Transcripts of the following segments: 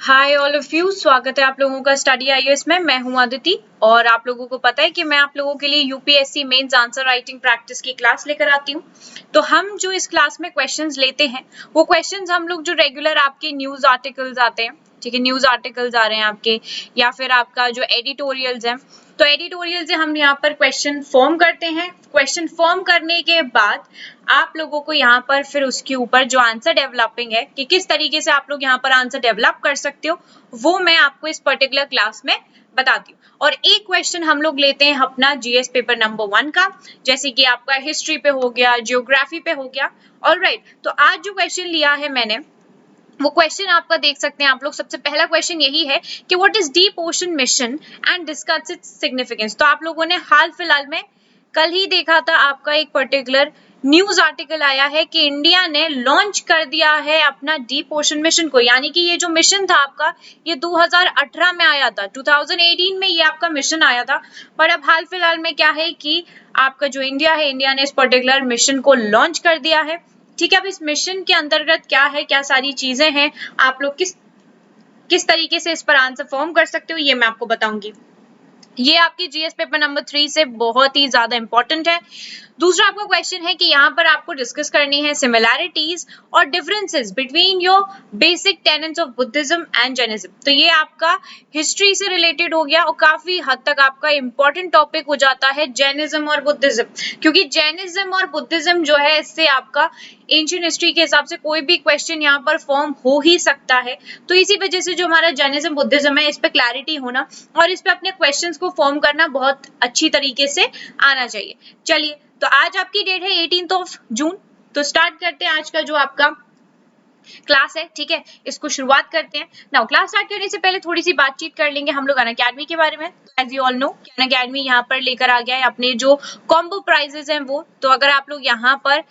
Hi all of you, स्वागत है आप लोगों का स्टडी आईएएस में। मैं हूं अदिति और आप लोगों को पता है कि मैं आप लोगों के लिए UPSC mains answer writing practice की क्लास लेकर आती हूं। तो हम जो इस क्लास में क्वेश्चंस लेते हैं वो क्वेश्चंस हम लोग जो रेगुलर आपके न्यूज आर्टिकल्स आते हैं, ठीक है, न्यूज आर्टिकल्स आ रहे हैं आपके, या फिर आपका जो एडिटोरियल्स हैं, तो एडिटोरियल से हम यहाँ पर क्वेश्चन फॉर्म करते हैं। क्वेश्चन फॉर्म करने के बाद आप लोगों को यहाँ पर फिर उसके ऊपर जो आंसर डेवलपिंग है कि किस तरीके से आप लोग यहाँ पर आंसर डेवलप कर सकते हो, वो मैं आपको इस पर्टिकुलर क्लास में बताती हूँ। और एक क्वेश्चन हम लोग लेते हैं अपना जीएस पेपर नंबर 1 का, जैसे कि आपका हिस्ट्री पे हो गया, जियोग्राफी पे हो गया। ऑलराइट, तो आज जो क्वेश्चन लिया है मैंने वो क्वेश्चन आपका देख सकते हैं आप लोग। सबसे पहला क्वेश्चन यही है कि what is deep ocean mission and discuss its significance. तो आप लोगों ने हाल फिलहाल में कल ही देखा था, आपका एक पर्टिकुलर न्यूज आर्टिकल आया है कि इंडिया ने लॉन्च कर दिया है अपना डीप ओशन मिशन को, यानी कि ये जो मिशन था आपका ये 2018 में आया था, 2018 में ये आपका मिशन आया था। पर अब हाल फिलहाल में क्या है कि आपका जो इंडिया है, इंडिया ने इस पर्टिकुलर मिशन को लॉन्च कर दिया है। ठीक है, अब इस मिशन के अंतर्गत क्या है, क्या सारी चीजें हैं, आप लोग किस तरीके से इस पर आंसर फॉर्म कर सकते हो, ये मैं आपको बताऊंगी। ये आपकी जीएस पेपर नंबर 3 से बहुत ही ज्यादा इंपॉर्टेंट है। दूसरा आपका क्वेश्चन है कि यहाँ पर आपको डिस्कस करनी है सिमिलैरिटीज और differences between your basic tenants of Buddhism and Jainism. तो ये आपका हिस्ट्री से रिलेटेड हो गया और काफी हद तक आपका इंपॉर्टेंट टॉपिक हो जाता है जैनिज्म और बुद्धिज्म, क्योंकि जैनिज्म और बुद्धिज्म जो है इससे आपका एंशिएंट हिस्ट्री के हिसाब से कोई भी क्वेश्चन यहाँ पर फॉर्म हो ही सकता है। तो इसी वजह से जो हमारा जैनिज्म बुद्धिज्म है इस पे क्लैरिटी होना और इस पे अपने क्वेश्चंस को फॉर्म करना बहुत अच्छी तरीके से आना चाहिए। चलिए, तो आज आपकी डेट है 18 जून। तो स्टार्ट करते हैं आज का जो आपका क्लास है, ठीक है, इसको शुरुआत करते हैं। नाउ क्लास स्टार्ट करने से पहले थोड़ी सी बातचीत कर लेंगे हम लोग अनअकैडमी के बारे में। As you all know Unacademy यहाँ पर लेकर आ गया है अपने जो कॉम्बो प्राइजेस हैं वो। तो अगर आप लोग यहाँ पर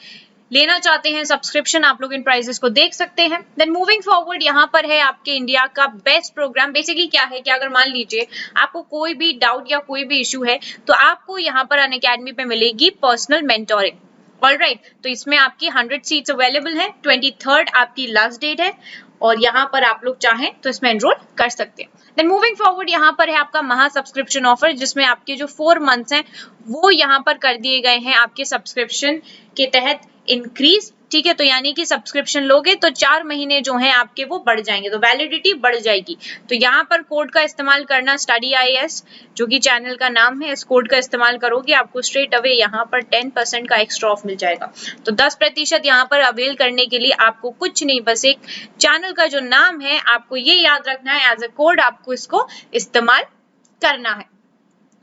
लेना चाहते हैं सब्सक्रिप्शन, आप लोग इन प्राइजेस को देख सकते हैं। देन मूविंग फॉरवर्ड यहाँ पर है आपके इंडिया का बेस्ट प्रोग्राम। बेसिकली क्या है कि अगर मान लीजिए आपको कोई भी डाउट या कोई भी इशू है तो आपको यहाँ पर अनअकैडमी पे मिलेगी पर्सनल मेंटोरिंग। ऑलराइट, तो इसमें आपकी 100 सीट्स अवेलेबल है। 23rd आपकी लास्ट डेट है और यहाँ पर आप लोग चाहें तो इसमें एनरोल कर सकते हैं। देन मूविंग फॉरवर्ड यहाँ पर है आपका महा सब्सक्रिप्शन ऑफर, जिसमें आपके जो 4 मंथ्स हैं वो यहाँ पर कर दिए गए हैं आपके सब्सक्रिप्शन के तहत इंक्रीज। ठीक है, तो यानी कि सब्सक्रिप्शन लोगे तो 4 महीने जो हैं आपके वो बढ़ जाएंगे, तो वैलिडिटी बढ़ जाएगी। तो यहाँ पर कोड का इस्तेमाल करना, स्टडी आईएएस जो कि चैनल का नाम है, इस कोड का इस्तेमाल करोगे आपको स्ट्रेट अवे यहाँ पर 10% का एक्स्ट्रा ऑफ मिल जाएगा। तो 10% यहाँ पर अवेल करने के लिए आपको कुछ नहीं, बस एक चैनल का जो नाम है आपको ये याद रखना है, एज अ कोड आपको इसको इस्तेमाल करना है।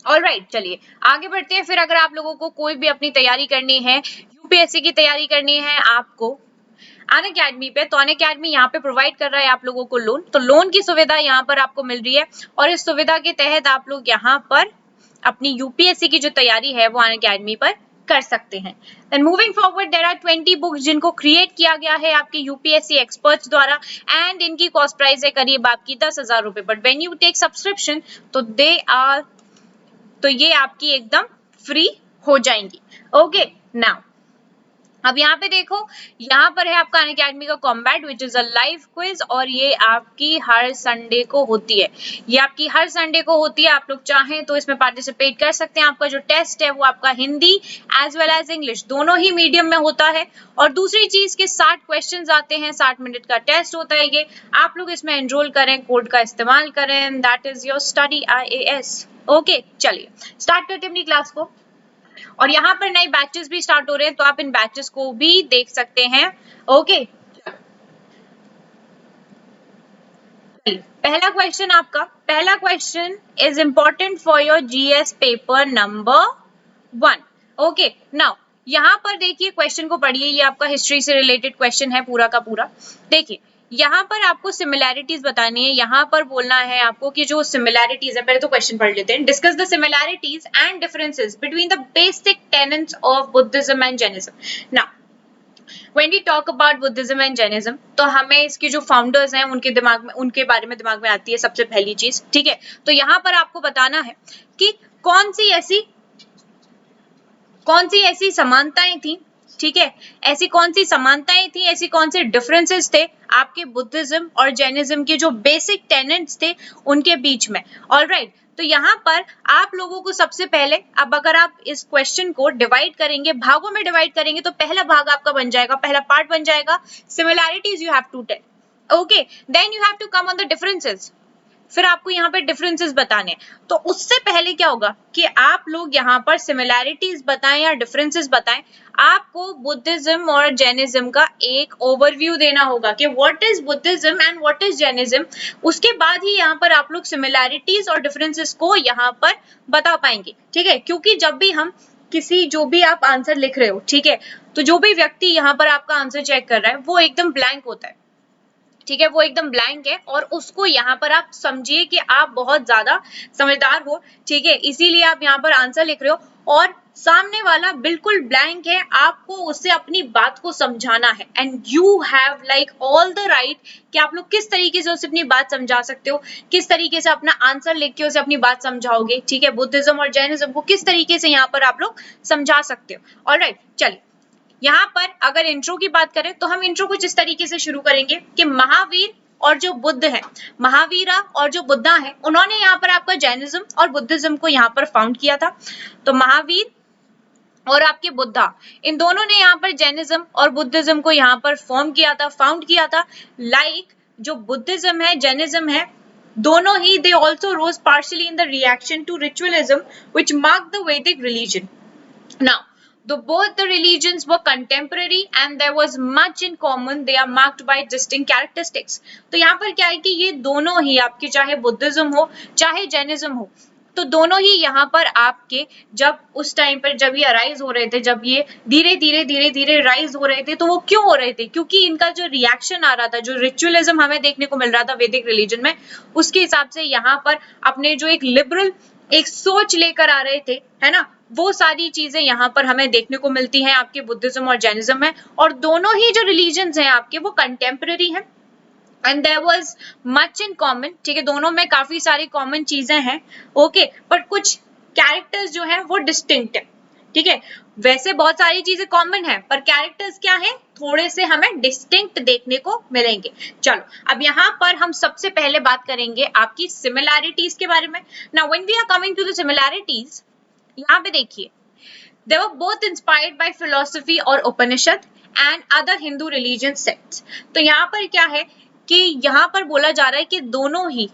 ऑलराइट, चलिए आगे बढ़ते हैं। फिर अगर आप लोगों को कोई भी अपनी तैयारी करनी है, यूपीएससी की तैयारी करनी है आपको अनअकैडमी पे, तो अनअकैडमी यहाँ पे प्रोवाइड कर रहा है आप लोगों को लोन। तो लोन की सुविधा यहाँ पर आपको मिल रही है और इस सुविधा के तहत आप लोग यहाँ पर अपनी यूपीएससी की जो तैयारी है वो अनअकैडमी पर कर सकते हैं। Then moving forward, there are 20 books जिनको क्रिएट किया गया है आपके यूपीएससी एक्सपर्ट्स द्वारा एंड इनकी कॉस्ट प्राइस है करीब आपकी 10,000 रुपए। But when you take subscription तो ये आपकी एकदम फ्री हो जाएंगी। ओके, नाउ अब यहाँ पे देखो, यहाँ पर है आपका अनअकैडमी का combat which is a live quiz और ये आपकी हर संडे को होती है। ये आपकी हर संडे को होती है, आप लोग चाहें तो इसमें पार्टिसिपेट कर सकते हैं। आपका जो टेस्ट है वो आपका Hindi as well as English दोनों ही मीडियम में होता है। और दूसरी चीज के 60 क्वेश्चन आते हैं, 60 मिनट का टेस्ट होता है ये। आप लोग इसमें एनरोल करें, कोड का इस्तेमाल करें, that is your study IAS. Okay, चलिए स्टार्ट करते हैं अपनी क्लास को। और यहाँ पर नए बैचेस भी स्टार्ट हो रहे हैं, तो आप इन बैचेस को भी देख सकते हैं। ओके, पहला question is important for your GS paper number 1। Okay, now यहाँ पर देखिए, क्वेश्चन को पढ़िए, ये आपका हिस्ट्री से रिलेटेड क्वेश्चन है पूरा का पूरा। देखिए यहाँ पर आपको सिमिलैरिटीज बतानी है। यहाँ पर बोलना है आपको कि जो सिमिलैरिटीज है, पहले तो क्वेश्चन पढ़ लेते हैं। Discuss the similarities and differences between the basic tenants of Buddhism and Jainism. Now When we talk about Buddhism and Jainism, तो हमें इसके जो फाउंडर्स हैं उनके दिमाग में, उनके बारे में दिमाग में आती है सबसे पहली चीज। ठीक है, तो यहाँ पर आपको बताना है कि कौन सी ऐसी समानताएं थी ठीक है, ऐसी कौन सी समानताएं थी, ऐसी कौन से डिफरेंसेस थे आपके बुद्धिज्म और जैनिज्म के जो बेसिक टेनेट्स थे उनके बीच में। ऑलराइट, तो यहाँ पर आप लोगों को सबसे पहले, अब अगर आप इस क्वेश्चन को डिवाइड करेंगे, भागों में डिवाइड करेंगे, तो पहला भाग आपका बन जाएगा, पहला पार्ट बन जाएगा similarities you have to tell, okay, then you have to come on the differences, फिर आपको यहाँ पर डिफरेंसेस बताने हैं। तो उससे पहले क्या होगा कि आप लोग यहाँ पर सिमिलैरिटीज बताएं या डिफरेंसेस बताएं, आपको बुद्धिज्म और जैनिज्म का एक ओवरव्यू देना होगा कि what is Buddhism and what is Jainism. उसके बाद ही यहाँ पर आप लोग सिमिलैरिटीज और डिफरेंसेस को यहाँ पर बता पाएंगे, ठीक है, क्योंकि जब भी हम किसी, जो भी आप आंसर लिख रहे हो, ठीक है, तो जो भी व्यक्ति यहाँ पर आपका आंसर चेक कर रहा है वो एकदम ब्लैंक होता है, ठीक है, वो एकदम ब्लैंक है, और उसको यहाँ पर आप समझिए कि आप बहुत ज्यादा समझदार हो, ठीक है, इसीलिए आप यहाँ पर आंसर लिख रहे हो, और सामने वाला बिल्कुल ब्लैंक है, आपको उससे अपनी बात को समझाना है, and you have like all the right कि आप लोग किस तरीके से उसे अपनी बात समझा सकते हो, किस तरीके से अपना आंसर लिख के उसे अपनी बात समझाओगे, ठीक है, बुद्धिज्म और जैनिज्म को किस तरीके से यहाँ पर आप लोग समझा सकते हो। ऑलराइट, चलिए यहाँ पर अगर इंट्रो की बात करें तो हम इंट्रो कुछ इस तरीके से शुरू करेंगे कि महावीर और जो बुद्ध है, महावीरा और जो बुद्धा है, उन्होंने यहाँ पर आपका जैनिज्म और बुद्धिज्म को यहाँ पर फाउंड किया था। तो महावीर और आपके बुद्धा, इन दोनों ने यहाँ पर जैनिज्म और बुद्धिज्म को यहाँ पर फॉर्म किया था, फाउंड किया था। लाइक जो बुद्धिज्म है, जैनिज्म है, दोनों ही they also rose partially in the reaction to ritualism which mark the Vedic religion. Now though both the religions were contemporary and there was much in common, they are marked by distinct characteristics। तो यहाँ पर क्या है कि ये दोनों ही आपके, चाहे बुद्धिज्म हो चाहे जैनिज्म हो, तो दोनों ही यहाँ पर आपके जब उस टाइम पर जब ये अराइज हो रहे थे, जब ये धीरे धीरे राइज हो रहे थे, तो वो क्यों हो रहे थे, क्योंकि इनका जो रिएक्शन आ रहा था, जो रिचुअलिज्म हमें देखने को मिल रहा था वैदिक रिलीजन में, उसके हिसाब से यहाँ पर अपने जो एक लिबरल एक सोच लेकर आ रहे थे, है ना, वो सारी चीजें यहाँ पर हमें देखने को मिलती हैं आपके बुद्धिज्म और जैनिज्म में। और दोनों ही जो रिलीजन्स हैं आपके वो कंटेम्पररी हैं and there was much in common, ठीक है, दोनों में काफी सारी कॉमन चीजें हैं, ओके, बट कुछ कैरेक्टर्स जो हैं वो डिस्टिंक्ट है, ठीक है, वैसे बहुत सारी चीजें कॉमन है पर कैरेक्टर्स क्या है, थोड़े से हमें डिस्टिंक्ट देखने को मिलेंगे। चलो अब यहाँ पर हम सबसे पहले बात करेंगे आपकी सिमिलैरिटीज के बारे में। Now when we are coming to the similarities, यहाँ पे देखिए, they were both inspired by philosophy और उपनिषद and other Hindu religion sects। तो यहाँ पर क्या है कि यहाँ पर बोला जा रहा है कि दोनों ही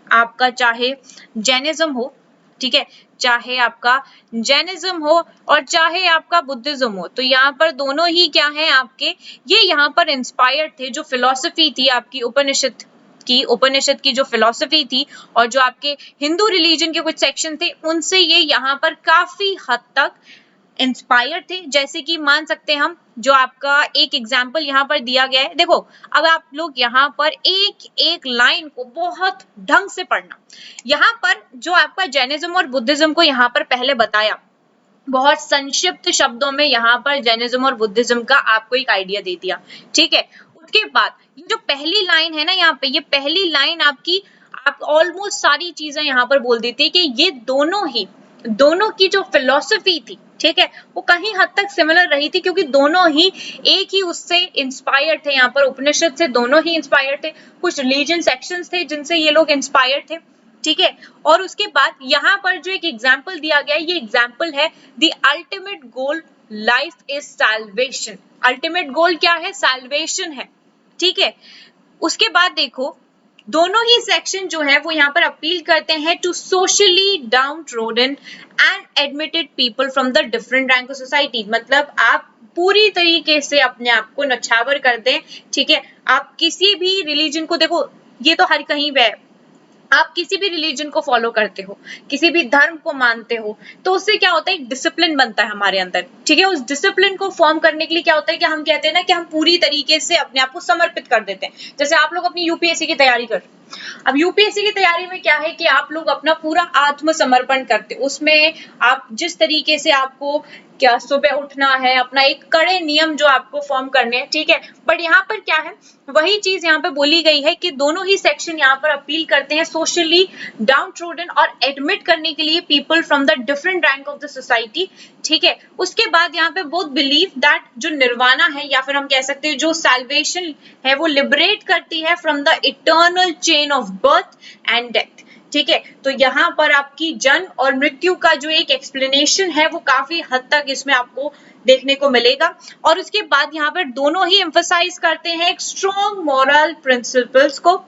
आपका, चाहे जैनिज्म हो, ठीक है, चाहे आपका जैनिज्म हो और चाहे आपका बुद्धिज्म हो, तो यहाँ पर दोनों ही क्या है आपके, ये यहाँ पर इंस्पायर्ड थे, जो फिलॉसफी थी आपकी उपनिषद की जो फिलॉसफी थी और जो आपके हिंदू रिलीजन के कुछ सेक्शन थे, उनसे ये यहाँ पर काफी हद तक इंस्पायर्ड थे। जैसे कि मान सकते हैं हम, जो आपका एक एग्जाम्पल यहाँ पर दिया गया है, देखो अब आप लोग यहाँ पर एक एक लाइन को बहुत ढंग से पढ़ना। यहाँ पर जो आपका जैनिज्म और बुद्धिज्म को यहाँ पर पहले बताया, बहुत संक्षिप्त शब्दों में यहाँ पर जैनिज्म और बुद्धिज्म का आपको एक आइडिया दे दिया, ठीक है। उसके बाद ये जो पहली लाइन है ना, यहाँ पे ये पहली लाइन आपकी, आप ऑलमोस्ट सारी चीजें यहाँ पर बोल देती है कि ये दोनों की जो फिलॉसफी थी, ठीक है, वो कहीं हद तक सिमिलर रही थी, क्योंकि दोनों ही एक ही उससे इंस्पायर्ड थे। यहाँ पर उपनिषद से दोनों ही इंस्पायर्ड थे, कुछ रिलीजन सेक्शंस थे जिनसे ये लोग इंस्पायर्ड थे, ठीक है। और उसके बाद यहाँ पर जो एक एग्जाम्पल दिया गया है, ये एग्जाम्पल है the ultimate goal life is salvation. Ultimate goal क्या है, सैल्वेशन है, ठीक है। उसके बाद देखो, दोनों ही सेक्शन जो है वो यहाँ पर अपील करते हैं to socially downtrodden and admitted people from the different rank of society. मतलब आप पूरी तरीके से अपने आप को नछावर कर दें, ठीक है, आप किसी भी रिलीजन को, देखो ये तो हर कहीं पे है, आप किसी भी रिलीजन को फॉलो करते हो, किसी भी धर्म को मानते हो, तो उससे क्या होता है, एक डिसिप्लिन बनता है हमारे अंदर, ठीक है। उस डिसिप्लिन को फॉर्म करने के लिए क्या होता है कि हम कहते हैं ना कि हम पूरी तरीके से अपने आप को समर्पित कर देते हैं। जैसे आप लोग अपनी यूपीएससी की तैयारी कर, अब यूपीएससी की तैयारी में क्या है कि आप लोग अपना पूरा आत्मसमर्पण करते, उसमें आप जिस तरीके से आपको क्या सुबह उठना है, अपना एक कड़े नियम जो आपको फॉर्म करने हैं, ठीक है। बट यहाँ पर क्या है, वही चीज यहाँ पे बोली गई है कि दोनों ही सेक्शन यहाँ पर अपील करते हैं सोशली डाउन ट्रोडन और एडमिट करने के लिए people from the different rank of the society, ठीक है। उसके बाद यहाँ पे बोथ बिलीव दैट जो निर्वाणा है या फिर हम कह सकते हैं जो सैल्वेशन है वो लिबरेट करती है from the eternal chain of birth and death, ठीक है। तो यहाँ पर आपकी जन्म और मृत्यु का जो एक एक्सप्लेनेशन है वो काफी हद तक इसमें आपको देखने को मिलेगा। और उसके बाद यहाँ पर दोनों ही एम्फसाइज करते हैं एक स्ट्रॉन्ग मॉरल प्रिंसिपल्स को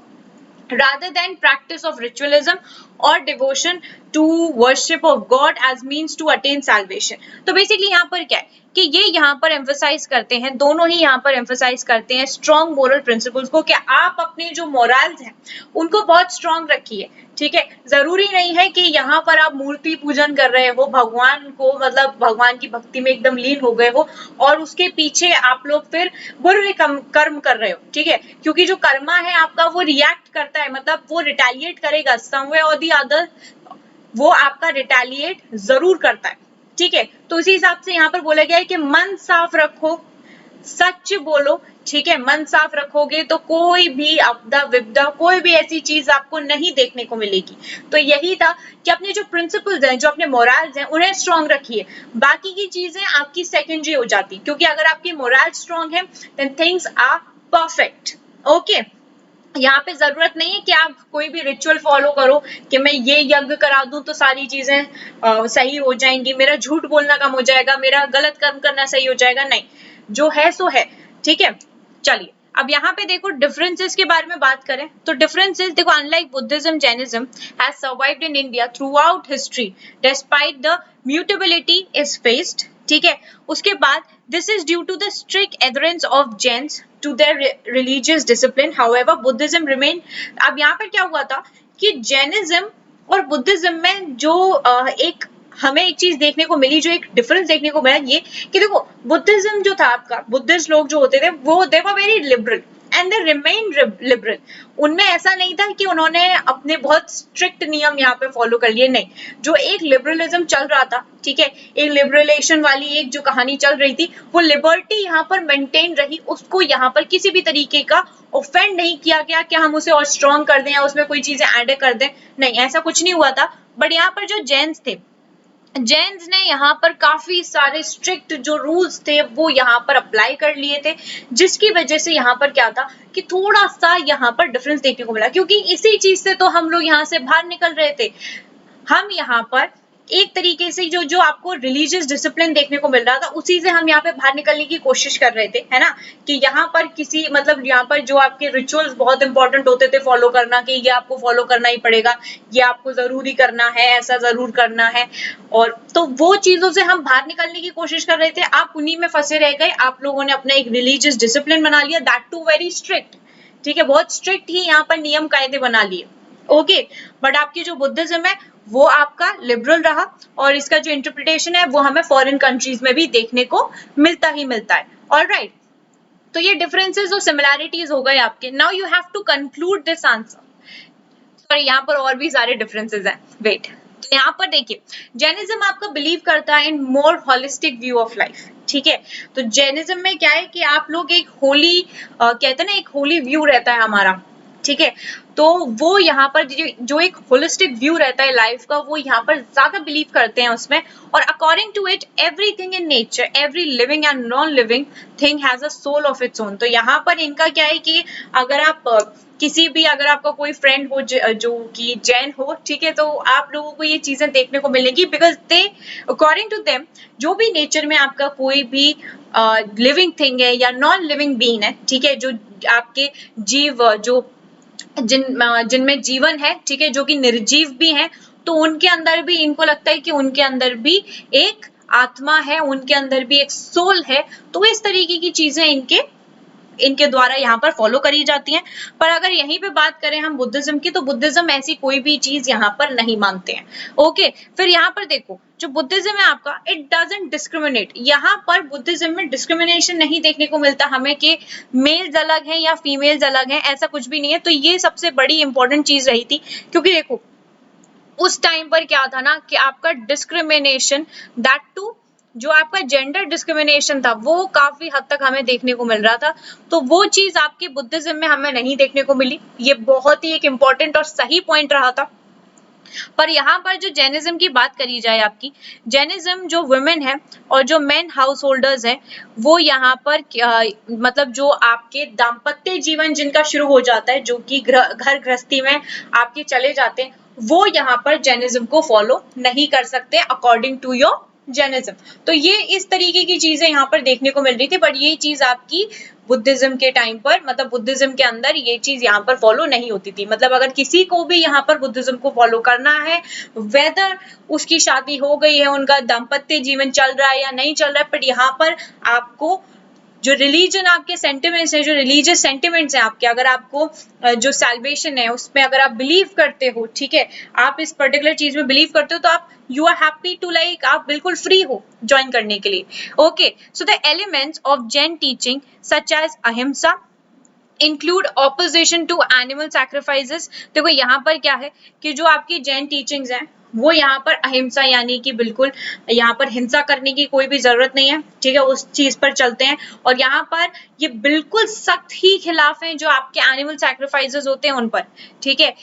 rather than practice of ritualism or devotion to worship of God as means to attain salvation। तो बेसिकली यहाँ पर क्या है कि ये यहाँ पर एम्फसाइज करते हैं, दोनों ही यहाँ पर एम्फसाइज करते हैं स्ट्रॉन्ग मोरल प्रिंसिपल्स को कि आप अपने जो मोरल्स हैं उनको बहुत स्ट्रॉन्ग रखिए, ठीक है। जरूरी नहीं है कि यहाँ पर आप मूर्ति पूजन कर रहे हो, भगवान को मतलब भगवान की भक्ति में एकदम लीन हो गए हो और उसके पीछे आप लोग फिर बुरे कर्म कर रहे हो, ठीक है। क्योंकि जो कर्मा है आपका वो रिएक्ट करता है, मतलब वो रिटेलिएट करेगा समवे और दी अदर, वो आपका रिटेलिएट जरूर करता है, ठीक है। तो उसी हिसाब से यहाँ पर बोला गया है कि मन साफ रखो, सच बोलो, ठीक है। मन साफ रखोगे तो कोई भी आपदा विपदा कोई भी ऐसी चीज आपको नहीं देखने को मिलेगी। तो यही था कि अपने जो प्रिंसिपल्स हैं, जो अपने मोरल्स हैं, उन्हें स्ट्रॉन्ग रखिए, बाकी की चीजें आपकी सेकेंडरी हो जाती, क्योंकि अगर आपकी मोरल स्ट्रॉन्ग है then things are perfect, okay. यहाँ पे जरूरत नहीं है कि आप कोई भी रिचुअल फॉलो करो कि मैं ये यज्ञ करा दूं तो सारी चीजें सही हो जाएंगी, मेरा झूठ बोलना कम हो जाएगा, मेरा गलत कर्म करना सही हो जाएगा, नहीं, जो है सो है, ठीक है। चलिए अब यहाँ पे देखो डिफरेंसेस के बारे में बात करें तो डिफरेंसेस देखो, unlike Buddhism Jainism has survived in India throughout history despite the mutability is faced, ठीक है। उसके बाद this is due to the strict adherence of Jains to their religious discipline, however Buddhism remain। अब यहाँ पर क्या हुआ था कि जैनिज्म और बुद्धिज्म में जो एक हमें एक चीज देखने को मिली, जो एक डिफरेंस देखने को मिला ये कि देखो बुद्धिज्म जो था आपका, बुद्धिस्ट लोग जो होते थे वो they were very liberal and they remain liberal. उनमें ऐसा नहीं था कि उन्होंने अपने बहुत स्ट्रिक्ट नियम यहाँ पे फॉलो कर लिए, नहीं, जो एक लिबरलिज्म चल रहा था, ठीक है, एक लिबरलेशन वाली एक जो कहानी चल रही थी वो लिबर्टी यहाँ पर मेंटेन रही, उसको यहाँ पर किसी भी तरीके का ऑफेंड नहीं किया गया कि हम उसे और स्ट्रॉन्ग कर दें या उसमें कोई चीजें ऐड कर दें, नहीं, ऐसा कुछ नहीं हुआ था। बट यहाँ पर जो जैन्स थे, जैन्स ने यहाँ पर काफी सारे स्ट्रिक्ट जो रूल्स थे वो यहाँ पर अप्लाई कर लिए थे, जिसकी वजह से यहाँ पर क्या था कि थोड़ा सा यहाँ पर डिफरेंस देखने को मिला, क्योंकि इसी चीज से तो हम लोग यहाँ से बाहर निकल रहे थे। हम यहाँ पर एक तरीके से जो आपको रिलीजियस डिसिप्लिन देखने को मिल रहा था उसी से हम यहाँ पे बाहर निकलने की कोशिश कर रहे थे, है ना, कि यहाँ पर किसी मतलब यहाँ पर जो आपके रिचुअल्स बहुत इंपॉर्टेंट होते थे फॉलो करना, कि ये आपको फॉलो करना ही पड़ेगा, ये आपको जरूरी करना है, ऐसा जरूर करना है, और तो वो चीजों से हम बाहर निकलने की कोशिश कर रहे थे, आप उन्हीं में फंसे रह गए। आप लोगों ने अपना एक रिलीजियस डिसिप्लिन बना लिया, दैट टू वेरी स्ट्रिक्ट, ठीक है, बहुत स्ट्रिक्ट ही यहाँ पर नियम कायदे बना लिए, ओके। बट आपकी जो बुद्धिज्म है वो आपका लिबरल रहा, और इसका जो इंटरप्रिटेशन है वो हमें फॉरेन कंट्रीज में भी देखने को मिलता ही मिलता है, ऑलराइट। तो ये डिफरेंसेस और सिमिलैरिटीज हो गए आपके। Now you have to conclude this answer, sorry यहाँ पर और भी सारे डिफरेंसेस हैं, वेट। तो यहाँ पर देखिए जैनिज्म आपका बिलीव करता है इन मोर होलिस्टिक व्यू ऑफ लाइफ, ठीक है। तो जैनिज्म में क्या है कि आप लोग एक होली कहते हैं ना, एक होली व्यू रहता है हमारा, ठीक है। तो वो यहाँ पर जो एक होलिस्टिक व्यू रहता है लाइफ का वो यहाँ पर ज्यादा बिलीव करते हैं उसमें, और according to it everything in nature, every living and non living thing has a soul of its own. तो यहाँ पर इनका क्या है कि अगर आप किसी भी अगर आपका कोई फ्रेंड हो जो कि जैन हो, ठीक है, तो आप लोगों को ये चीजें देखने को मिलेगी, because they according to them जो भी नेचर में आपका कोई भी लिविंग थिंग है या नॉन लिविंग बीइंग है, ठीक है, जो आपके जीव जो जिनमें जीवन है, ठीक है, जो कि निर्जीव भी हैं, तो उनके अंदर भी इनको लगता है कि उनके अंदर भी एक आत्मा है, उनके अंदर भी एक सोल है। तो इस तरीके की चीजें इनके इनके द्वारा यहाँ पर फॉलो करी जाती हैं। पर अगर यहीं पे बात करें हम बुद्धिज्म की, तो बुद्धिज्म ऐसी कोई भी चीज यहाँ पर नहीं मानते हैं। ओके, फिर यहाँ पर देखो जो बुद्धिज्म है आपका, इट डजंट डिस्क्रिमिनेट। यहाँ पर बुद्धिज्म में डिस्क्रिमिनेशन नहीं देखने को मिलता हमें कि मेल्स अलग हैं या फीमेल्स अलग हैं, ऐसा कुछ भी नहीं है। तो ये सबसे बड़ी इंपॉर्टेंट चीज रही थी, क्योंकि देखो उस टाइम पर क्या था ना कि आपका डिस्क्रिमिनेशन, दैट टू जो आपका जेंडर डिस्क्रिमिनेशन था वो काफी हद तक हमें देखने को मिल रहा था। तो वो चीज आपके बुद्धिज्म में हमें नहीं देखने को मिली। ये बहुत ही एक इम्पोर्टेंट और सही पॉइंट रहा था। पर यहाँ पर जो जैनिज्म की बात करी जाए, आपकी जैनिज्म जो वुमेन है और जो मेन हाउस होल्डर्स हैं, वो यहाँ पर मतलब जो आपके दाम्पत्य जीवन जिनका शुरू हो जाता है, जो कि घर गृहस्थी में आपके चले जाते हैं, वो यहाँ पर जैनिज्म को फॉलो नहीं कर सकते अकॉर्डिंग टू योर जैनिज्म। तो ये इस तरीके की चीजें यहाँ पर देखने को मिल रही थी। बट ये चीज आपकी बुद्धिज्म के टाइम पर, मतलब बुद्धिज्म के अंदर ये चीज यहाँ पर फॉलो नहीं होती थी। मतलब अगर किसी को भी यहाँ पर बुद्धिज्म को फॉलो करना है, वेदर उसकी शादी हो गई है, उनका दाम्पत्य जीवन चल रहा है या नहीं चल रहा है, बट यहाँ पर आपको जो रिलीजन आपके सेंटिमेंट्स हैं, जो रिलीजियस सेंटिमेंट्स हैं आपके, अगर आपको जो सैल्वेशन है उसमें अगर आप बिलीव करते हो, ठीक है, आप इस पर्टिकुलर चीज में बिलीव करते हो, तो आप you are happy to like, आप बिल्कुल फ्री हो ज्वाइन करने के लिए। Okay, so the elements of Jain teaching such as ahimsa include opposition to animal sacrifices. देखो यहाँ पर क्या है कि जो आपकी जैन टीचिंग्स हैं वो यहाँ पर अहिंसा, यानी कि बिल्कुल यहाँ पर हिंसा करने की कोई भी जरूरत नहीं है, ठीक है, उस चीज पर चलते हैं। और यहाँ पर ये बिल्कुल सख्त ही खिलाफ हैं जो आपके एनिमल सैक्रिफाइसेस होते हैं उन पर, ठीक है।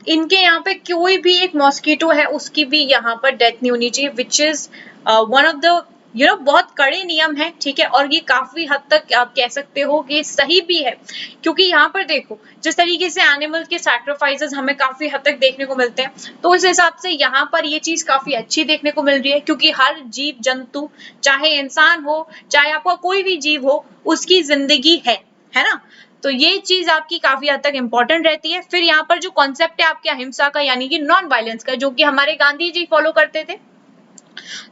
इनके यहाँ पे कोई भी एक मॉस्किटो है उसकी भी यहाँ पर डेथ नहीं होनी चाहिए, which is one of the बहुत कड़े नियम है, ठीक है। और ये काफी हद तक आप कह सकते हो कि सही भी है, क्योंकि यहाँ पर देखो जिस तरीके से एनिमल के सैक्रिफाइसेस हमें काफी हद तक देखने को मिलते हैं, तो इस हिसाब से यहाँ पर ये चीज काफी अच्छी देखने को मिल रही है, क्योंकि हर जीव जंतु, चाहे इंसान हो चाहे आपका कोई भी जीव हो, उसकी जिंदगी है ना। तो ये चीज आपकी काफी हद तक इंपॉर्टेंट रहती है। फिर यहाँ पर जो कॉन्सेप्ट है आपके अहिंसा का, यानी कि नॉन वायलेंस का, जो कि हमारे गांधी जी फॉलो करते थे,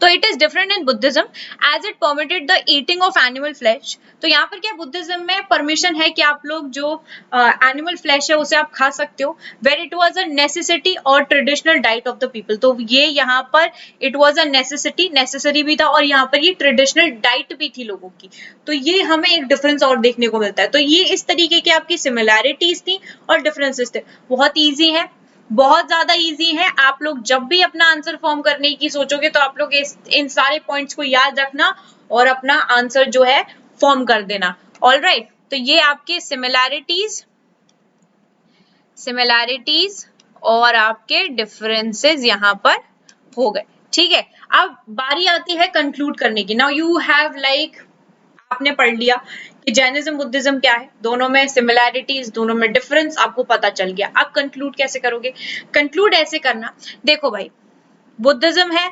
तो it is different in Buddhism as it permitted the eating of animal flesh. तो यहाँ पर क्या बुद्धिज्म में परमिशन है कि आप लोग जो एनिमल फ्लैश है उसे आप खा सकते हो, where it was a necessity और traditional diet of the people. तो ये यहाँ पर it was a necessity, necessary भी था, और यहाँ पर ये ट्रेडिशनल डाइट भी थी लोगों की। तो ये हमें एक डिफरेंस और देखने को मिलता है। तो ये इस तरीके की आपकी सिमिलैरिटीज थी और डिफरेंसेस थे। बहुत ईजी है, बहुत ज्यादा इजी है। आप लोग जब भी अपना आंसर फॉर्म करने की सोचोगे तो आप लोग इन सारे पॉइंट्स को याद रखना और अपना आंसर जो है फॉर्म कर देना। ऑलराइट, तो ये आपके सिमिलैरिटीज और आपके डिफरेंसेस यहाँ पर हो गए, ठीक है। अब बारी आती है कंक्लूड करने की। नाउ यू हैव लाइक, आपने पढ़ लिया कि जैनिज्म बुद्धिज्म क्या है, दोनों में सिमिलैरिटीज, दोनों में डिफरेंस आपको पता चल गया। अब कंक्लूड कैसे करोगे? कंक्लूड ऐसे करना, देखो भाई, बुद्धिज्म है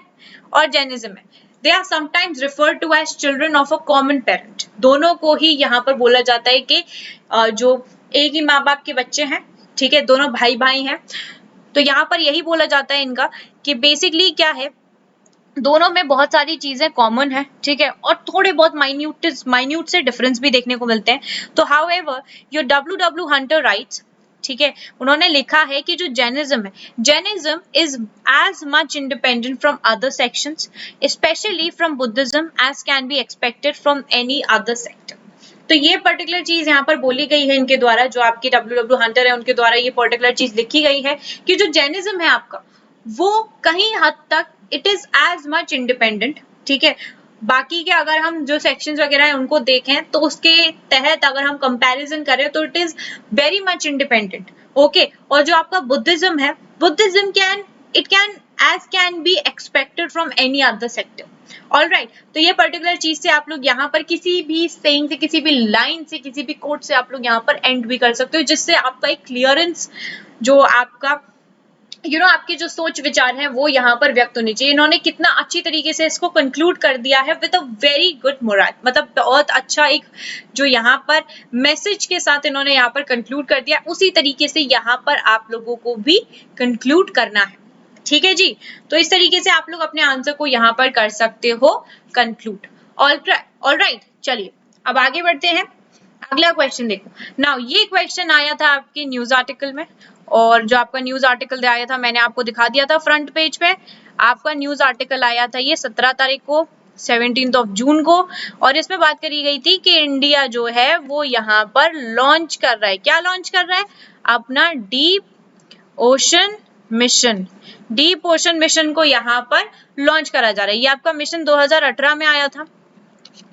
और जैनिज्म है, they are sometimes referred to as children of a common parent. दोनों को ही यहाँ पर बोला जाता है कि जो एक ही माँ बाप के बच्चे हैं, ठीक है, दोनों भाई भाई हैं। तो यहाँ पर यही बोला जाता है इनका कि बेसिकली क्या है, दोनों में बहुत सारी चीजें कॉमन है, ठीक है, और थोड़े बहुत माइन्यूट से डिफरेंस भी देखने को मिलते हैं। तो however your W Hunter writes, ठीक है, उन्होंने लिखा है कि जो जैनिज्म है, Jainism is as much independent from other sections, specially from Buddhism, as can be expected from any other sector. तो ये पर्टिकुलर चीज यहाँ पर बोली गई है इनके द्वारा, जो आपके डब्ल्यू हंटर है उनके द्वारा ये पर्टिकुलर चीज लिखी गई है कि जो जैनिज्म है आपका, वो कहीं हद तक it is as much independent, ठीक है। बाकी के अगर हम जो सेक्शंस वगैरह हैं उनको देखें तो उसके तहत अगर हम कंपैरिजन करें तो it is very much independent, okay. और जो आपका बुद्धिज्म है, Buddhism can be expected from any other sector. Alright, तो ये पर्टिकुलर चीज से आप लोग यहाँ पर किसी भी सेइंग से, किसी भी लाइन से, किसी भी कोट से आप लोग यहाँ पर एंड भी कर सकते हो, जिससे आपका एक क्लियरेंस, जो आपका आपके जो सोच विचार हैं वो यहाँ पर व्यक्त होनी चाहिए। इन्होंने कितना अच्छी तरीके से इसको कंक्लूड कर दिया है with a very good moral, मतलब बहुत अच्छा एक जो यहाँ पर मैसेज के साथ इन्होंने यहाँ पर कंक्लूड कर दिया, उसी तरीके से यहाँ पर आप लोगों को भी कंक्लूड करना है, ठीक है जी। तो इस तरीके से आप लोग अपने आंसर को यहाँ पर कर सकते हो कंक्लूड। ऑलराइट, चलिए अब आगे बढ़ते हैं। अगला क्वेश्चन देखो। नाउ ये क्वेश्चन आया था आपके न्यूज आर्टिकल में, और जो आपका न्यूज आर्टिकल आया था मैंने आपको दिखा दिया था फ्रंट पेज पे। आपका न्यूज आर्टिकल आया था ये 17 तारीख को, 17 जून को, और इसमें बात करी गई थी कि इंडिया जो है वो यहाँ पर लॉन्च कर रहा है, क्या लॉन्च कर रहा है, अपना deep ocean mission. Deep ocean mission को यहाँ पर लॉन्च करा जा रहा है। ये आपका मिशन 2018 में आया था,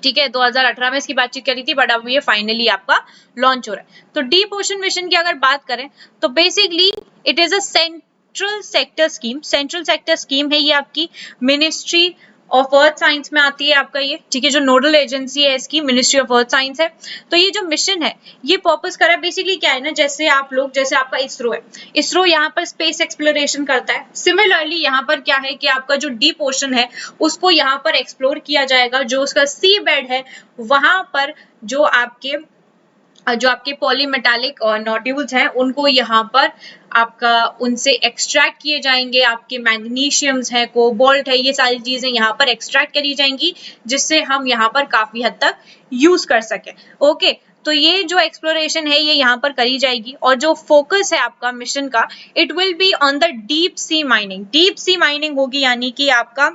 ठीक है, 2018 में इसकी बातचीत करी थी, बट अब ये फाइनली आपका लॉन्च हो रहा है। तो डीप ओशन मिशन की अगर बात करें तो basically it is a central sector scheme. Central sector scheme है ये, आपकी मिनिस्ट्री ऑफ अर्थ साइंस में आती है आपका ये, ठीक है, जो नोडल एजेंसी है इसकी मिनिस्ट्री ऑफ अर्थ साइंस है। तो ये जो मिशन है ये पर्पस कर रहा है बेसिकली क्या है ना, जैसे आप लोग, जैसे आपका इसरो है, इसरो यहाँ पर स्पेस एक्सप्लोरेशन करता है, सिमिलरली यहाँ पर क्या है कि आपका जो डीप ओशन है उसको यहाँ पर एक्सप्लोर किया जाएगा। जो उसका सी बेड है वहां पर जो आपके पॉलीमेटालिक नोड्यूल्स हैं उनको यहाँ पर आपका उनसे एक्सट्रैक्ट किए जाएंगे। आपके मैग्नीशियम्स है, कोबाल्ट है, ये सारी चीजें यहाँ पर एक्सट्रैक्ट करी जाएंगी, जिससे हम यहाँ पर काफी हद तक यूज कर सके। ओके, तो ये जो एक्सप्लोरेशन है ये यहाँ पर करी जाएगी, और जो फोकस है आपका मिशन का, it will be on the deep sea mining. Deep sea mining होगी, यानी कि आपका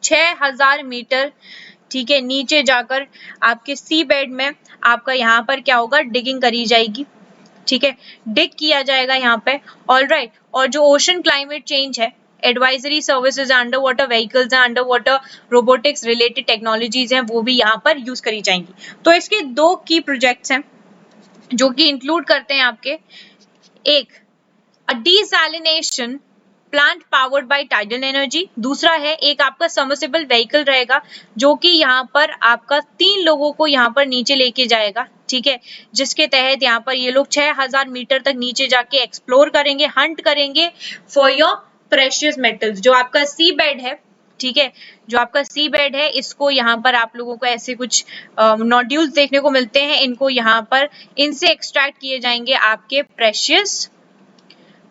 6000 मीटर, ठीक है, नीचे जाकर आपके सी बेड में आपका यहाँ पर क्या होगा, डिगिंग करी जाएगी, ठीक है, डिग किया जाएगा यहाँ पे। ऑलराइट, और जो ओशन क्लाइमेट चेंज है, advisory services, underwater vehicles हैं, underwater robotics related technologies हैं, वो भी यहाँ पर यूज करी जाएंगी। तो इसके दो की प्रोजेक्ट्स हैं जो कि इंक्लूड करते हैं आपके, एक desalination plant powered by tidal energy, दूसरा है एक आपका सबमर्सिबल व्हीकल रहेगा जो कि यहाँ पर आपका 3 लोगों को यहाँ पर नीचे लेके जाएगा, ठीक है, जिसके तहत यहाँ पर ये लोग 6000 मीटर तक नीचे जाके एक्सप्लोर करेंगे, हंट करेंगे फॉर योर प्रेशियस मेटल्स। जो आपका सी बेड है, ठीक है, जो आपका सी बेड है, इसको यहाँ पर आप लोगों को ऐसे कुछ नोड्यूल्स देखने को मिलते हैं, इनको यहाँ पर इनसे एक्सट्रैक्ट किए जाएंगे आपके प्रेशियस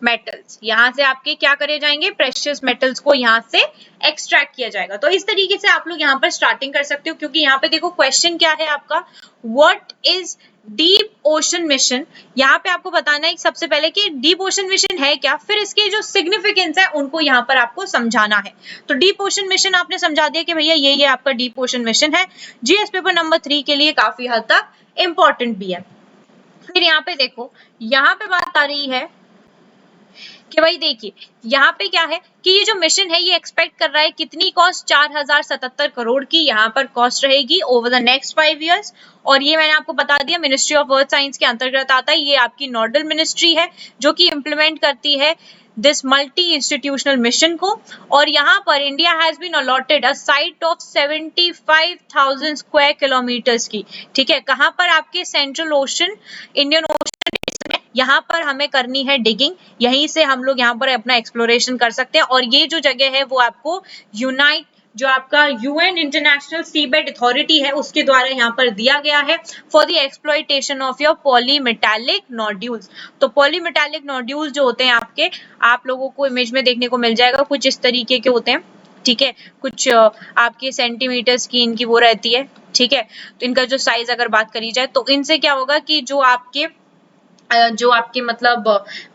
मेटल्स। यहाँ से आपके क्या करे जाएंगे, प्रेशियस मेटल्स को यहाँ से एक्सट्रैक्ट किया जाएगा। तो इस तरीके से आप लोग यहाँ पर स्टार्टिंग कर सकते हो, क्योंकि यहाँ पे देखो क्वेश्चन क्या है आपका, what is deep ocean mission. यहाँ पे आपको बताना है सबसे पहले कि डीप ओशन मिशन है क्या, फिर इसके जो सिग्निफिकेंस है उनको यहाँ पर आपको समझाना है। तो डीप ओशन मिशन आपने समझा दिया कि भैया ये आपका डीप ओशन मिशन है, जीएस पेपर नंबर 3 के लिए काफी हद तक इंपॉर्टेंट भी है। फिर यहाँ पे देखो, यहाँ पे बात आ रही है कि भाई देखिए यहाँ पे क्या है कि ये जो मिशन है ये एक्सपेक्ट कर रहा है कितनी कॉस्ट, 4077 करोड़ की यहाँ पर कॉस्ट रहेगी ओवर द नेक्स्ट 5 इयर्स। और ये मैंने आपको बता दिया मिनिस्ट्री ऑफ अर्थ साइंस के अंतर्गत आता है, ये आपकी नोडल मिनिस्ट्री है जो कि इम्प्लीमेंट करती है दिस मल्टी इंस्टीट्यूशनल मिशन को। और यहाँ पर India has been allotted a site of 75,000 square kilometres की, ठीक है, कहाँ पर, आपके सेंट्रल ओशन, इंडियन ओशन, यहाँ पर हमें करनी है डिगिंग, यहीं से हम लोग यहाँ पर अपना एक्सप्लोरेशन कर सकते हैं। और ये जो जगह है वो आपको यूनाइट, जो आपका यूएन इंटरनेशनल सीबेड अथॉरिटी है उसके द्वारा यहाँ पर दिया गया है for the exploitation of your polymetallic nodules. तो पॉलीमेटालिक नोड्यूल्स जो होते हैं आपके, आप लोगों को इमेज में देखने को मिल जाएगा, कुछ इस तरीके के होते हैं, ठीक है, कुछ आपके सेंटीमीटर्स की इनकी वो रहती है, ठीक है। तो इनका जो साइज अगर बात करी जाए तो इनसे क्या होगा कि जो आपके मतलब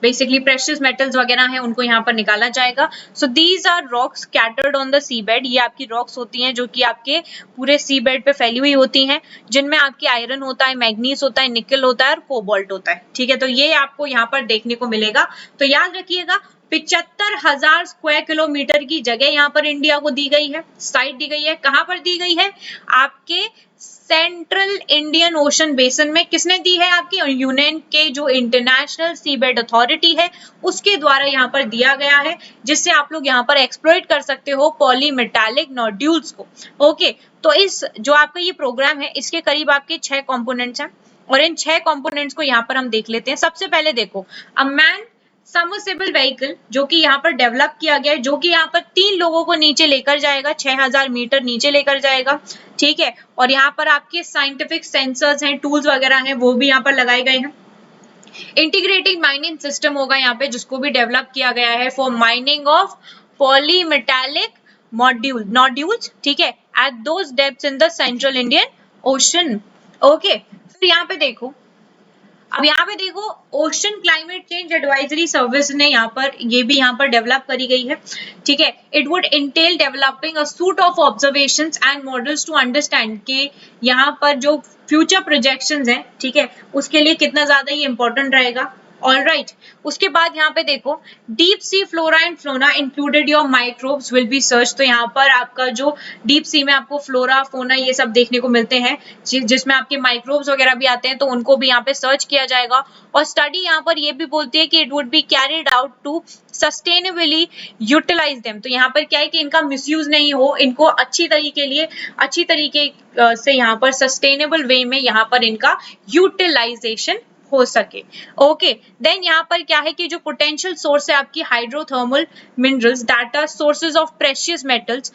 बेसिकली प्रेशियस मेटल्स वगैरह हैं उनको यहाँ पर निकाला जाएगा। So these are rocks scattered on the seabed, ये आपकी रॉक्स होती हैं जो कि आपके पूरे सी बेड पे फैली हुई होती हैं, जिनमें आपकी आयरन होता है, मैग्नीज होता है, निकल होता है और कोबाल्ट होता है, ठीक है। तो ये आपको यहाँ पर देखने को मिलेगा। तो याद रखिएगा 75,000 स्क्वायर किलोमीटर की जगह यहाँ पर इंडिया को दी गई है, साइट दी गई है, कहाँ पर दी गई है, आपके सेंट्रल इंडियन ओशन बेसन में। किसने दी है, आपकी यूएन के जो इंटरनेशनल सीबेड अथॉरिटी है उसके द्वारा यहाँ पर दिया गया है, जिससे आप लोग यहाँ पर एक्सप्लॉइट कर सकते हो पॉलीमेटालिक नोड्यूल्स को। ओके, तो इस जो आपका ये प्रोग्राम है इसके करीब आपके 6 कंपोनेंट्स हैं, और इन 6 कंपोनेंट्स को यहाँ पर हम देख लेते हैं। सबसे पहले देखो, अ मैन सबमर्सिबल व्हीकल जो कि यहाँ पर डेवलप किया गया है, जो कि यहाँ पर 3 लोगों को नीचे लेकर जाएगा, 6000 मीटर नीचे लेकर जाएगा, ठीक है। और यहाँ पर आपके साइंटिफिक सेंसर्स हैं, टूल्स वगैरह हैं, वो भी यहाँ पर लगाए गए हैं। इंटीग्रेटेड माइनिंग सिस्टम होगा यहाँ पे, जिसको भी डेवलप किया गया है for mining of polymetallic nodules, ठीक है, at those depths in the central Indian ocean. Okay, यहाँ पे देखो, अब यहाँ पे देखो ocean climate change advisory service ने यहाँ पर ये भी यहाँ पर डेवलप करी गई है, ठीक है। It would entail developing a suite of observations and models to understand कि यहाँ पर जो फ्यूचर प्रोजेक्शंस हैं, ठीक है, उसके लिए कितना ज्यादा ये इंपॉर्टेंट रहेगा। ऑलराइट, उसके बाद यहाँ पे देखो deep sea flora and fauna included your microbes will be search. तो यहाँ पर आपका जो डीप सी में आपको फ्लोरा फोना ये सब देखने को मिलते हैं, जिसमें आपके माइक्रोब्स वगैरह भी आते हैं, तो उनको भी यहाँ पे सर्च किया जाएगा। और स्टडी यहाँ पर ये भी बोलती है कि it would be carried out to sustainably utilise them. तो यहाँ पर क्या है कि इनका मिसयूज नहीं हो, इनको अच्छी तरीके से यहाँ पर सस्टेनेबल वे में यहाँ पर इनका यूटिलाइजेशन हो सके। ओके, देन यहाँ पर क्या है कि जो पोटेंशियल सोर्स है आपकी hydrothermal minerals that are sources of precious metals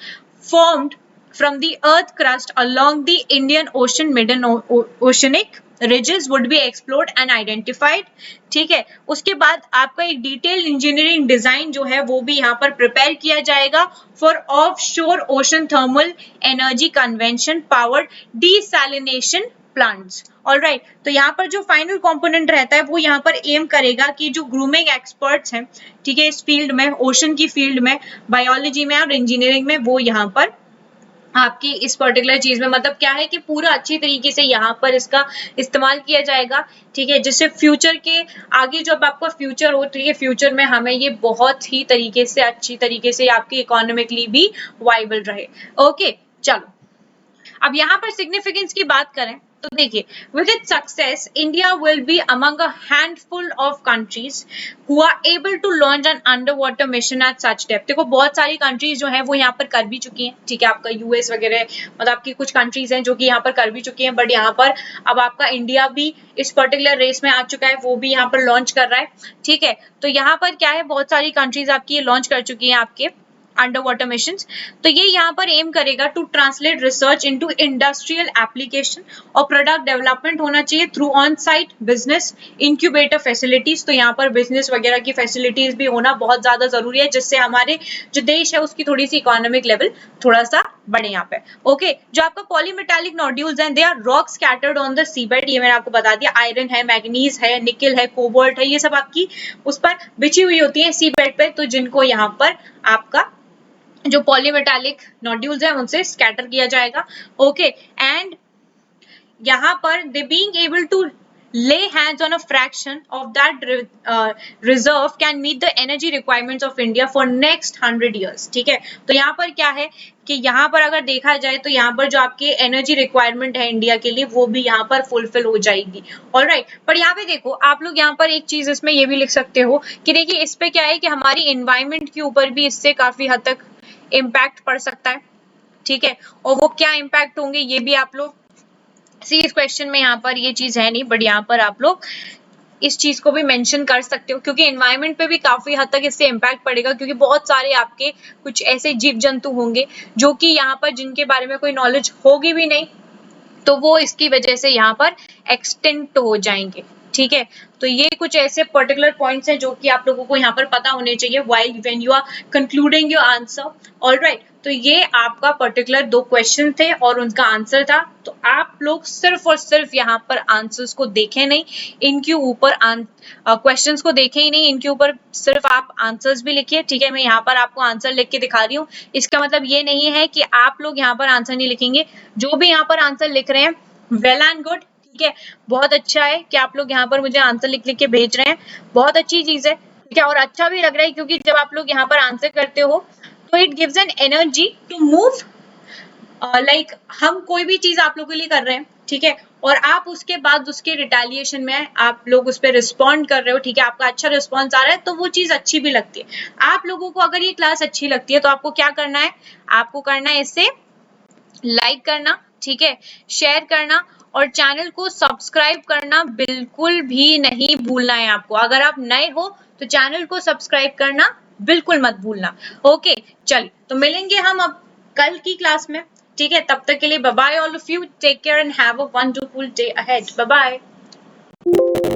formed from the earth crust along the Indian ocean mid oceanic ridges would be explored and identified, ठीक है। उसके बाद आपका एक डिटेल इंजीनियरिंग डिजाइन जो है वो भी यहाँ पर प्रिपेयर किया जाएगा फॉर ऑफ शोर ocean thermal energy convention powered desalination plants. Alright, तो यहाँ पर जो फाइनल कंपोनेंट रहता है वो यहाँ पर एम करेगा कि जो ग्रूमिंग एक्सपर्ट्स हैं, ठीक है, इस फील्ड में, ओशन की फील्ड में, बायोलॉजी में और इंजीनियरिंग में, वो यहाँ पर आपकी इस पर्टिकुलर चीज में मतलब क्या है कि पूरा अच्छी तरीके से यहाँ पर इसका इस्तेमाल किया जाएगा, ठीक है, जिससे फ्यूचर के आगे जब आपका फ्यूचर हो, ठीक है, फ्यूचर में हमें ये बहुत ही तरीके से अच्छी तरीके से आपकी इकोनॉमिकली भी वाइबल रहे। ओके, चलो अब यहाँ पर सिग्निफिकेंस की बात करें तो देखिए, with its success, India will be among a handful of countries who are able to launch an underwater mission at such depth। देखो बहुत सारी कंट्रीज जो है वो यहाँ पर कर भी चुकी हैं, ठीक है, आपका यूएस वगैरह, मतलब आपकी कुछ कंट्रीज हैं जो कि यहाँ पर कर भी चुकी हैं, बट यहाँ पर अब आपका इंडिया भी इस पर्टिकुलर रेस में आ चुका है, वो भी यहाँ पर लॉन्च कर रहा है, ठीक है। तो यहाँ पर क्या है, बहुत सारी कंट्रीज आपकी ये लॉन्च कर चुकी हैं आपके अंडर वाटर मिशंस। तो ये यहाँ पर एम करेगा to translate research into industrial application और प्रोडक्ट डेवलपमेंट होना चाहिए through on site business incubator facilities. तो यहाँ पर बिजनेस वगैरह की फैसिलिटीज भी होना बहुत ज्यादा जरूरी है, जिससे हमारे जो देश है उसकी थोड़ी सी इकोनॉमिक लेवल थोड़ा सा बढ़े यहाँ पे। ओके, जो आपका पॉलीमेटालिक नोड्यूल्स हैं, they are rock scattered on the seabed. ये मैंने आपको बता दिया, आयरन है, मैग्नीज है, निकल है, कोबाल्ट है, ये सब आपकी उस पर बिछी हुई होती है सीबेड पे, तो जिनको यहाँ पर आपका जो पॉलीमेटालिक नोड्यूल्स हैं उनसे स्कैटर किया जाएगा। ओके, एंड यहाँ पर they being able to lay hands on a fraction of that reserve can meet the energy requirements of India for next 100 years, ठीक है। तो यहाँ पर क्या है कि यहाँ पर अगर देखा जाए तो यहाँ पर जो आपके एनर्जी रिक्वायरमेंट है इंडिया के लिए वो भी यहाँ पर फुलफिल हो जाएगी। ऑलराइट, पर यहाँ पे देखो आप लोग यहाँ पर एक चीज इसमें ये भी लिख सकते हो कि देखिए इस पे क्या है कि हमारी एनवायरमेंट के ऊपर भी इससे काफी हद तक इम्पैक्ट पड़ सकता है, ठीक है। और वो क्या इम्पैक्ट होंगे ये भी आप लोग सी, इस क्वेश्चन में यहाँ पर ये चीज है नहीं, बट यहाँ पर आप लोग इस चीज को भी मेंशन कर सकते हो, क्योंकि एनवायरनमेंट पे भी काफी हद तक इससे इम्पैक्ट पड़ेगा, क्योंकि बहुत सारे आपके कुछ ऐसे जीव जंतु होंगे जो कि यहाँ पर जिनके बारे में कोई नॉलेज होगी भी नहीं, तो वो इसकी वजह से यहाँ पर एक्सटिंक्ट हो जाएंगे, ठीक है। तो ये कुछ ऐसे पर्टिकुलर पॉइंट्स हैं जो कि आप लोगों को यहाँ पर पता होने चाहिए while when you are concluding your answer. Alright, तो ये आपका पर्टिकुलर 2 क्वेश्चन थे और उनका आंसर था। तो आप लोग सिर्फ और सिर्फ यहाँ पर आंसर्स को देखें नहीं, इनके ऊपर क्वेश्चंस को देखें ही नहीं, इनके ऊपर सिर्फ आप आंसर्स भी लिखिए, ठीक है। मैं यहाँ पर आपको आंसर लिख के दिखा रही हूँ, इसका मतलब ये नहीं है कि आप लोग यहाँ पर आंसर नहीं लिखेंगे। जो भी यहाँ पर आंसर लिख रहे हैं वेल एंड गुड, ठीक है, बहुत अच्छा है कि आप लोग यहाँ पर मुझे आंसर लिख के भेज रहे हैं, बहुत अच्छी चीज है, ठीक है। और अच्छा भी लग रहा है क्योंकि जब आप लोग यहाँ पर आंसर करते हो तो it gives an energy to move, like हम कोई भी चीज आप लोगों के लिए कर रहे हैं, ठीक है, और आप उसके बाद उसके रिटेलिएशन में आप लोग उस पर रिस्पॉन्ड कर रहे हो, ठीक है, आपका अच्छा रिस्पॉन्स आ रहा है, तो वो चीज अच्छी भी लगती है। आप लोगों को अगर ये क्लास अच्छी लगती है तो आपको क्या करना है, आपको करना है इसे लाइक करना, ठीक है, शेयर करना और चैनल को सब्सक्राइब करना बिल्कुल भी नहीं भूलना है आपको। अगर आप नए हो तो चैनल को सब्सक्राइब करना बिल्कुल मत भूलना। ओके, चलिए तो मिलेंगे हम अब कल की क्लास में, ठीक है। तब तक के लिए bye bye all of you, take care and have a wonderful day ahead, bye bye.